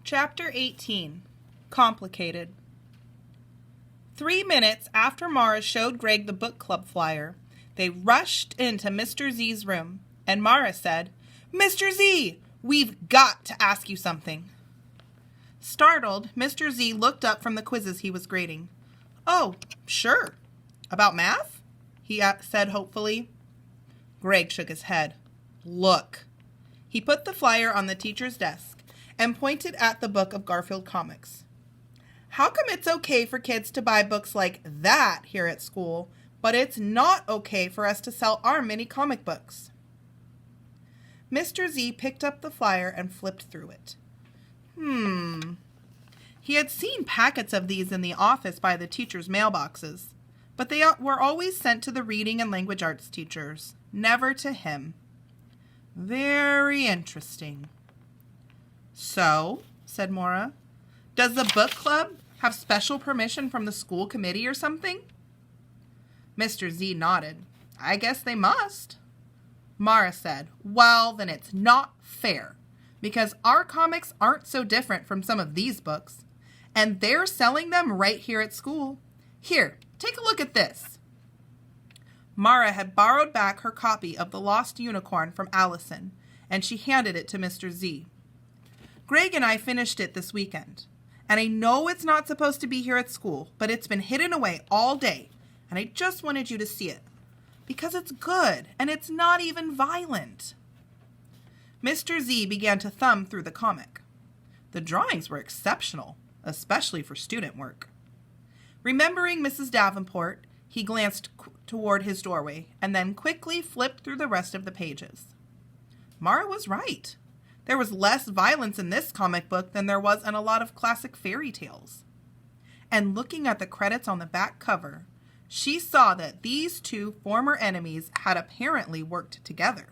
Chapter 18. Complicated. 3 minutes after Mara showed Greg the book club flyer, they rushed into Mr. Z's room, and Mara said, "Mr. Z, we've got to ask you something." Startled, Mr. Z looked up from the quizzes he was grading. "Oh, sure. About math?" he said hopefully. Greg shook his head. "Look." He put the flyer on the teacher's desk and pointed at the book of Garfield comics. "How come it's okay for kids to buy books like that here at school, but it's not okay for us to sell our mini comic books?" Mr. Z picked up the flyer and flipped through it. He had seen packets of these in the office by the teachers' mailboxes, but they were always sent to the reading and language arts teachers, never to him. Very interesting. "So," said Mara, "does the book club have special permission from the school committee or something?" Mr. Z nodded. "I guess they must." Mara said, "Well, then it's not fair, because our comics aren't so different from some of these books, and they're selling them right here at school. Here, take a look at this." Mara had borrowed back her copy of The Lost Unicorn from Allison, and she handed it to Mr. Z. "Greg and I finished it this weekend, and I know it's not supposed to be here at school, but it's been hidden away all day, and I just wanted you to see it, because it's good, and it's not even violent." Mr. Z began to thumb through the comic. The drawings were exceptional, especially for student work. Remembering Mrs. Davenport, he glanced toward his doorway, and then quickly flipped through the rest of the pages. Mara was right. There was less violence in this comic book than there was in a lot of classic fairy tales. And looking at the credits on the back cover, she saw that these two former enemies had apparently worked together.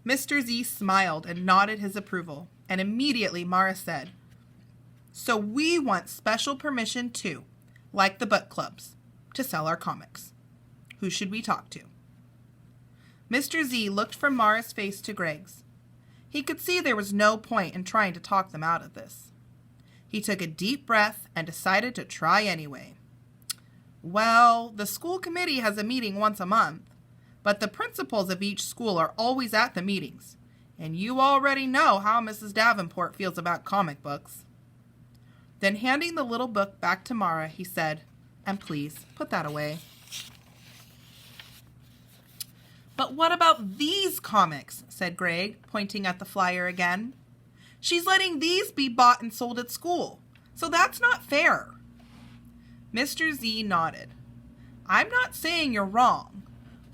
Mr. Z smiled and nodded his approval, and immediately Mara said, "So we want special permission too, like the book clubs, to sell our comics. Who should we talk to?" Mr. Z looked from Mara's face to Greg's. He could see there was no point in trying to talk them out of this. He took a deep breath and decided to try anyway. "Well, the school committee has a meeting once a month, but the principals of each school are always at the meetings, and you already know how Mrs. Davenport feels about comic books." Then handing the little book back to Mara, he said, "And please, put that away." "But what about these comics?" said Greg, pointing at the flyer again. "She's letting these be bought and sold at school, so that's not fair." Mr. Z nodded. "I'm not saying you're wrong.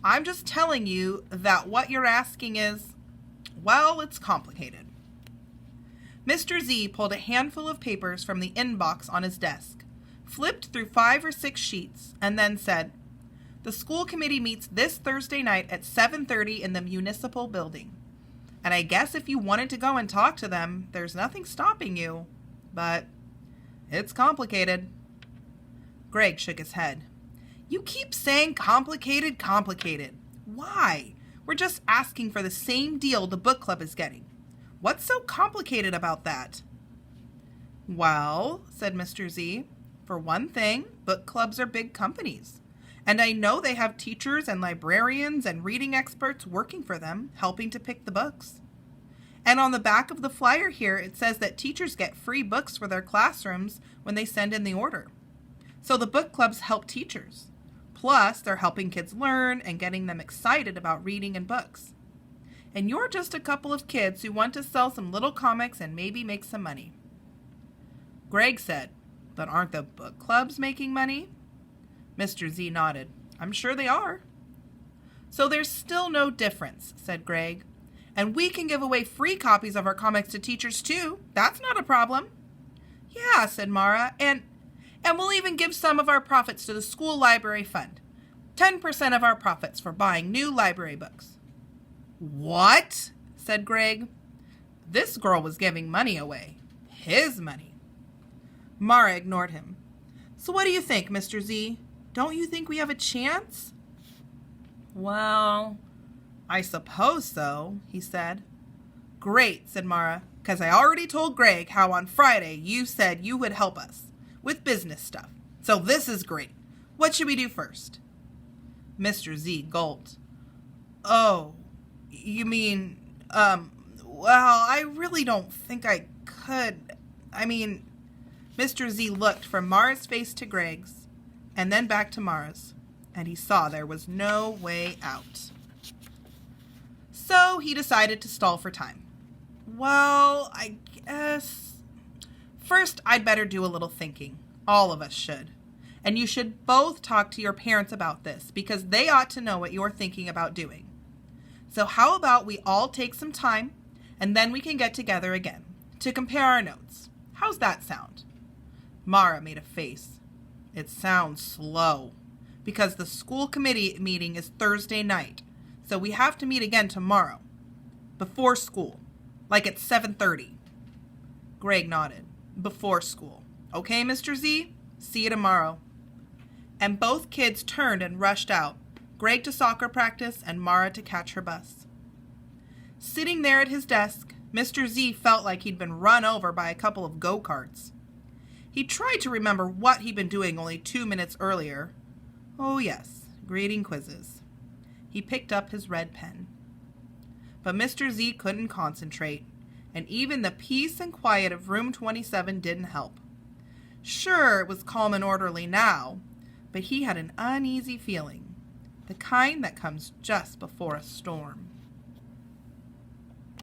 I'm just telling you that what you're asking is, well, it's complicated." Mr. Z pulled a handful of papers from the inbox on his desk, flipped through 5 or 6 sheets, and then said, "The school committee meets this Thursday night at 7:30 in the municipal building. And I guess if you wanted to go and talk to them, there's nothing stopping you. But it's complicated." Greg shook his head. "You keep saying complicated, complicated. Why? We're just asking for the same deal the book club is getting. What's so complicated about that?" "Well," said Mr. Z, "for one thing, book clubs are big companies. And I know they have teachers and librarians and reading experts working for them, helping to pick the books. And on the back of the flyer here, it says that teachers get free books for their classrooms when they send in the order. So the book clubs help teachers. Plus, they're helping kids learn and getting them excited about reading and books. And you're just a couple of kids who want to sell some little comics and maybe make some money." Greg said, "But aren't the book clubs making money?" Mr. Z nodded. "I'm sure they are." "So there's still no difference," said Greg. "And we can give away free copies of our comics to teachers too. That's not a problem." "Yeah," said Mara, and we'll even give some of our profits to the school library fund. 10% of our profits for buying new library books." "What?" said Greg. This girl was giving money away. His money. Mara ignored him. "So what do you think, Mr. Z? Don't you think we have a chance?" "Well, I suppose so," he said. "Great," said Mara. because I already told Greg how on Friday you said you would help us with business stuff. So this is great. What should we do first? Mr. Z gulped. Oh, you mean, well, I really don't think I could. Mr. Z looked from Mara's face to Greg's, and then back to Mara's, and he saw there was no way out. So he decided to stall for time. Well, I guess first I'd better do a little thinking. All of us should. And you should both talk to your parents about this, because they ought to know what you're thinking about doing. So how about we all take some time, and then we can get together again to compare our notes. How's that sound? Mara made a face. It sounds slow, because the school committee meeting is Thursday night, so we have to meet again tomorrow, before school, like at 7:30. Greg nodded. Before school. Okay, Mr. Z? See you tomorrow. And both kids turned and rushed out, Greg to soccer practice and Mara to catch her bus. Sitting there at his desk, Mr. Z felt like he'd been run over by a couple of go-karts. He tried to remember what he'd been doing only 2 minutes earlier. Oh yes, grading quizzes. He picked up his red pen. But Mr. Z couldn't concentrate, and even the peace and quiet of room 27 didn't help. Sure, it was calm and orderly now, but he had an uneasy feeling, the kind that comes just before a storm.